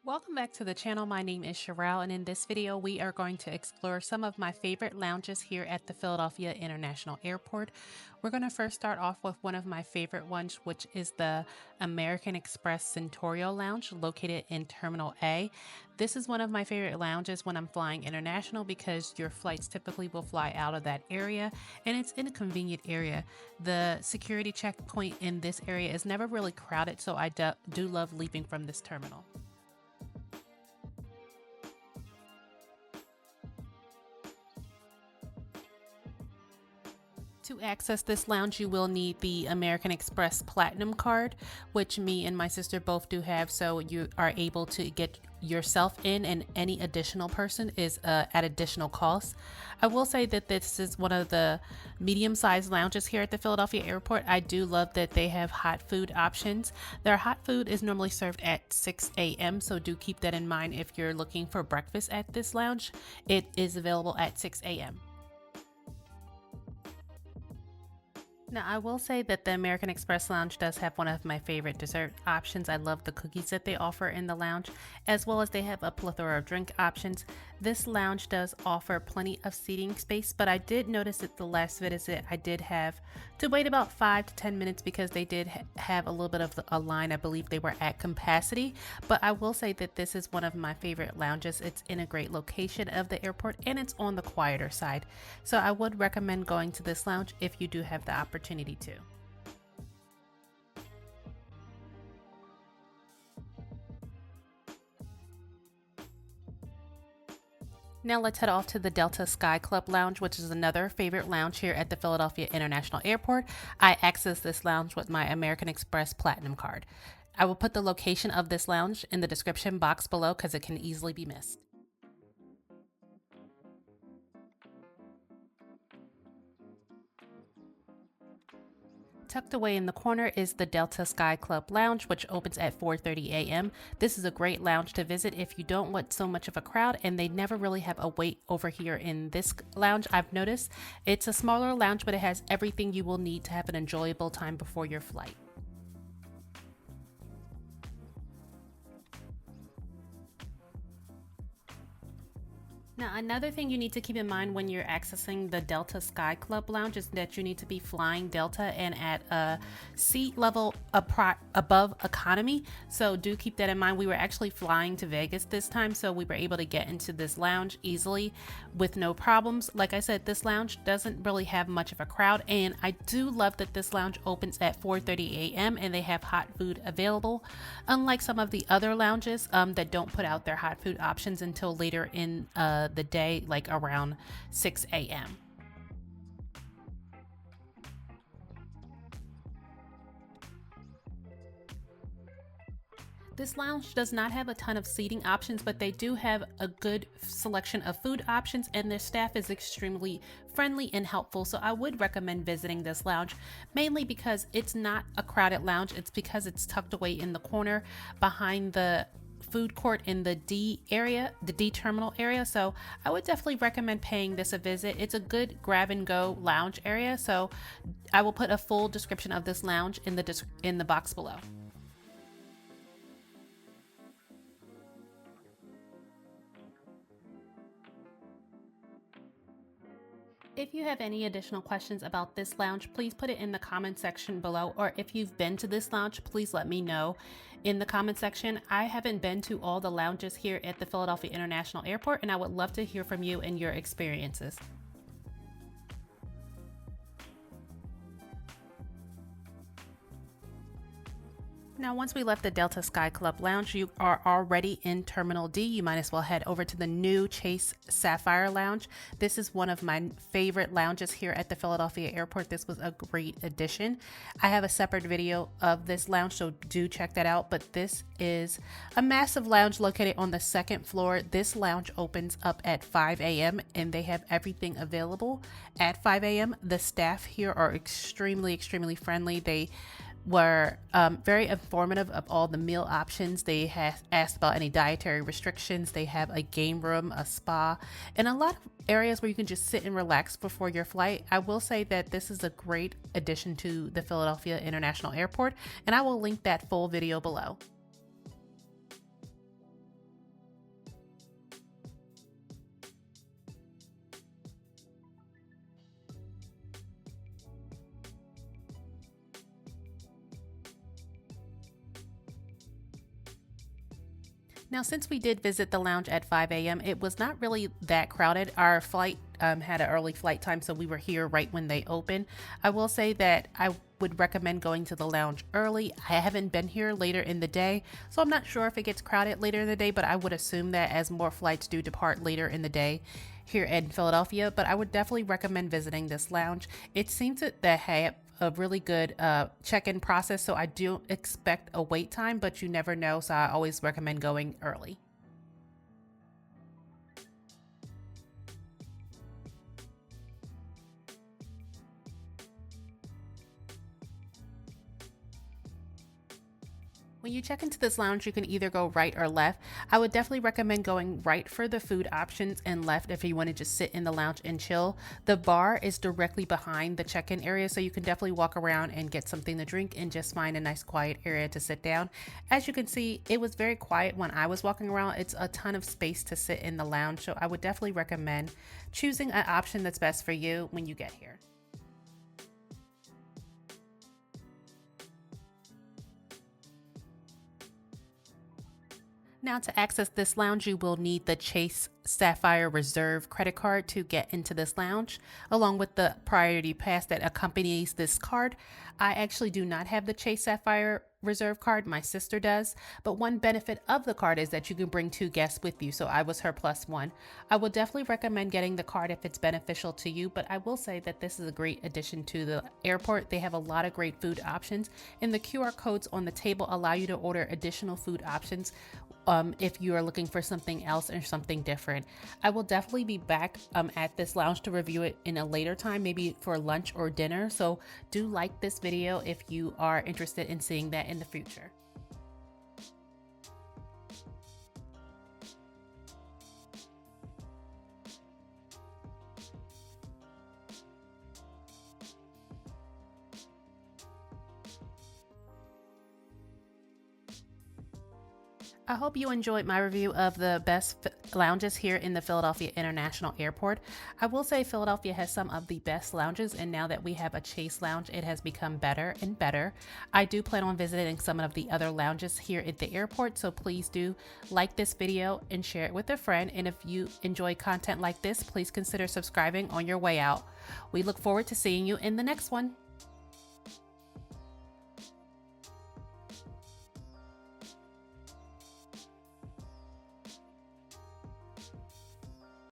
Welcome back to the channel. My name is Sherelle, and in this video we are going to explore some of my favorite lounges here at the Philadelphia International Airport. We're going to first start off with one of my favorite ones, which is the American Express Centurion Lounge located in Terminal A. This is one of my favorite lounges when I'm flying international because your flights typically will fly out of that area, and it's in a convenient area. The security checkpoint in this area is never really crowded, so I do love leaving from this terminal. To access this lounge, you will need the American Express Platinum card, which me and my sister both do have, so you are able to get yourself in, and any additional person is at additional cost. I will say that this is one of the medium-sized lounges here at the Philadelphia Airport. I do love that they have hot food options. Their hot food is normally served at 6 a.m., so do keep that in mind if you're looking for breakfast at this lounge. It is available at 6 a.m. Now, I will say that the American Express Lounge does have one of my favorite dessert options. I love the cookies that they offer in the lounge, as well as they have a plethora of drink options. This lounge does offer plenty of seating space, but I did notice at the last visit I did have to wait about 5 to 10 minutes because they did have a little bit of a line. I believe they were at capacity, but I will say that this is one of my favorite lounges. It's in a great location of the airport, and it's on the quieter side. So I would recommend going to this lounge if you do have the opportunity to. Now let's head off to the Delta Sky Club Lounge, which is another favorite lounge here at the Philadelphia International Airport. I access this lounge with my American Express Platinum card. I will put the location of this lounge in the description box below because it can easily be missed. Tucked away in the corner is the Delta Sky Club Lounge, which opens at 4:30 a.m. This is a great lounge to visit if you don't want so much of a crowd, and they never really have a wait over here in this lounge. I've noticed it's a smaller lounge, but it has everything you will need to have an enjoyable time before your flight. Now, another thing you need to keep in mind when you're accessing the Delta Sky Club Lounge is that you need to be flying Delta and at a seat level above economy. So do keep that in mind. We were actually flying to Vegas this time, so we were able to get into this lounge easily with no problems. Like I said, this lounge doesn't really have much of a crowd, and I do love that this lounge opens at 4:30 a.m. and they have hot food available, unlike some of the other lounges that don't put out their hot food options until later in the day, like around 6 a.m. This lounge does not have a ton of seating options, but they do have a good selection of food options, and their staff is extremely friendly and helpful. So I would recommend visiting this lounge, mainly because it's not a crowded lounge. It's because it's tucked away in the corner behind the food court in the D area, the D terminal area. So I would definitely recommend paying this a visit. It's a good grab and go lounge area. So I will put a full description of this lounge in the box below. If you have any additional questions about this lounge, please put it in the comment section below, or if you've been to this lounge, please let me know in the comment section. I haven't been to all the lounges here at the Philadelphia International Airport, and I would love to hear from you and your experiences. Now, once we left the Delta Sky Club Lounge, you are already in Terminal D. You might as well head over to the new Chase Sapphire Lounge. This is one of my favorite lounges here at the Philadelphia Airport. This was a great addition. I have a separate video of this lounge, so do check that out. But this is a massive lounge located on the second floor. This lounge opens up at 5 a.m. and they have everything available at 5 a.m. The staff here are extremely friendly. They were very informative of all the meal options. They asked about any dietary restrictions. They have a game room, a spa, and a lot of areas where you can just sit and relax before your flight. I will say that this is a great addition to the Philadelphia International Airport, and I will link that full video below. Now, since we did visit the lounge at 5 a.m., it was not really that crowded. Our flight had an early flight time, so we were here right when they opened. I will say that I would recommend going to the lounge early. I haven't been here later in the day, so I'm not sure if it gets crowded later in the day, but I would assume that as more flights do depart later in the day here in Philadelphia. But I would definitely recommend visiting this lounge. It seems that they have a really good check-in process, so I do expect a wait time, but you never know, so I always recommend going early. When you check into this lounge, you can either go right or left. I would definitely recommend going right for the food options and left if you want to just sit in the lounge and chill. The bar is directly behind the check-in area, so you can definitely walk around and get something to drink and just find a nice quiet area to sit down. As you can see, it was very quiet when I was walking around. It's a ton of space to sit in the lounge, so I would definitely recommend choosing an option that's best for you when you get here. Now, to access this lounge, you will need the Chase Sapphire Reserve credit card to get into this lounge, along with the priority pass that accompanies this card. I actually do not have the Chase Sapphire Reserve card, my sister does, but one benefit of the card is that you can bring 2 guests with you, so I was her +1. I will definitely recommend getting the card if it's beneficial to you, but I will say that this is a great addition to the airport. They have a lot of great food options, and the QR codes on the table allow you to order additional food options if you are looking for something else or something different. I will definitely be back at this lounge to review it in a later time, maybe for lunch or dinner. So do like this video if you are interested in seeing that in the future. I hope you enjoyed my review of the best lounges here in the Philadelphia International Airport. I will say Philadelphia has some of the best lounges, and now that we have a Chase lounge, it has become better and better. I do plan on visiting some of the other lounges here at the airport, so please do like this video and share it with a friend. And if you enjoy content like this, please consider subscribing on your way out. We look forward to seeing you in the next one.